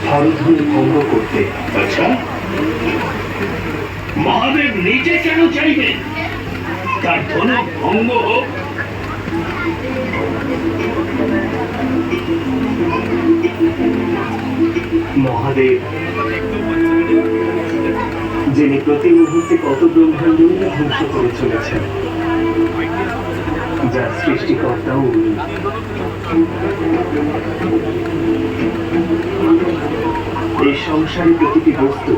হরধনু ভঙ্গ করতে। আচ্ছা, মহাদেব নিজে কেন চাইবেন তার ধনুক ভঙ্গ হোক? মহাদেব যিনি প্রতি মুহূর্তে কত ব্রহ্মাণ্ড ধ্বংস করে চলেছেন, যার সৃষ্টিকর্তাও উনি। এই সংসারে প্রতিটি বস্তু,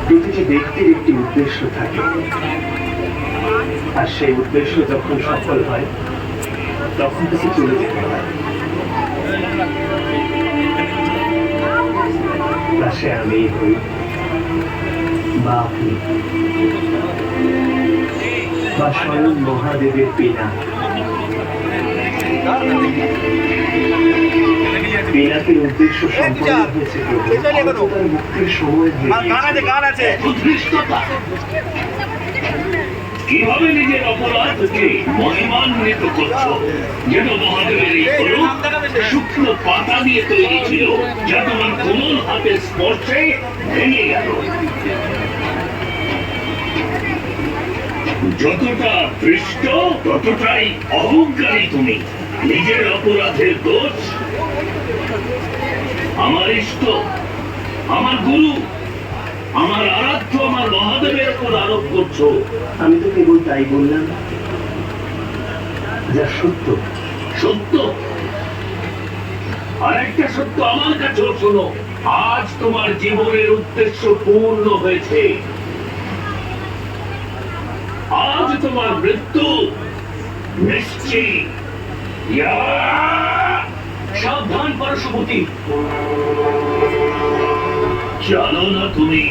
প্রতিটি ব্যক্তির একটি উদ্দেশ্য থাকে, আর সেই উদ্দেশ্য যখন সফল হয় তখন তাকে চলে যেতে হয়। তা সে আমি হই বা আপনি বা স্বয়ং মহাদেবের পিনা। পিনাকের উদ্দেশ্য সম্পন্ন হয়েছে তার মুক্তির সময় হয়েছে। কিভাবে নিজের অপরাধকে মহিমান্বিত করছো? যেন মহাদেবের এই স্বরূপ শুকনো পাতা দিয়ে তৈরি ছিল, যা তোমার কোমল হাতের স্পর্শে ভেঙে গেল। যতটা পৃষ্ঠ ততটাই অহংকারী তুমি। নিজের অপরাধের দোষ আমার ইষ্ট, আমার গুরু, আমার আরাধ্য, আমার মহাদেবের উপর আরোপ করছো। আমি তো কেবল তাই বললাম যা সত্য। সত্য? আরেকটা সত্য আমার কাছেও শোনো। আজ তোমার জীবনের উদ্দেশ্য পূর্ণ হয়েছে। আজ তোমার মৃত্যু নিশ্চিত। সাবধান পরশুপতি, জানো না তুমি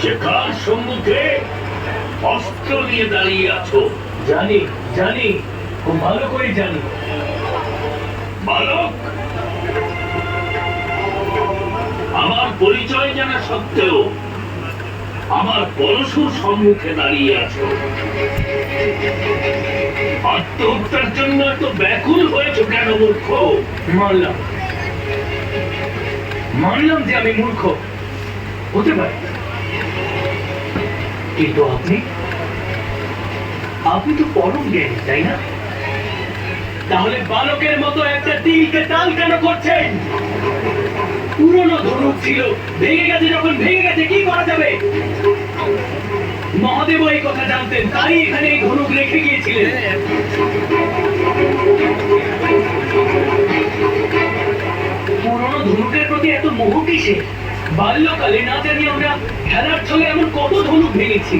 যে কার সম্মুখে অস্ত্র নিয়ে দাঁড়িয়ে আছো? জানি জানি, খুব ভালো করে জানি। বালক, আমার পরিচয় জানা সত্ত্বেও আমার পরশুর সম্মুখে দাঁড়িয়ে আছো। আত্মহত্যার জন্য এত ব্যাকুল হয়েছ কেন মূর্খ? মানলাম যে আমি মূর্খ হতে পারি, কিন্তু আপনি তো পরম জ্ঞানী, তাই না? তাহলে বালকের মতো একটা তিলকে তাল কেন করছেন? পুরনো ধনুক ছিল, ভেঙে গেছে। যখন ভেঙে গেছে কি করা যাবে? মহাদেব এই কথা জানতেন, তাই এখানে এই ধনুক রেখে গিয়েছিলেন। পুরনো ধনুকের প্রতি এত মোহ কিসে? বাল্যকালে না জানি আমরা খেলার ছলে এমন কত ধনুক ভেঙেছি।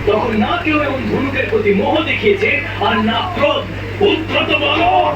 তখন না কেউ এমন ধনুকের প্রতি মোহ দেখিয়েছে, আর না ক্রোধ। উদ্ধত বালক,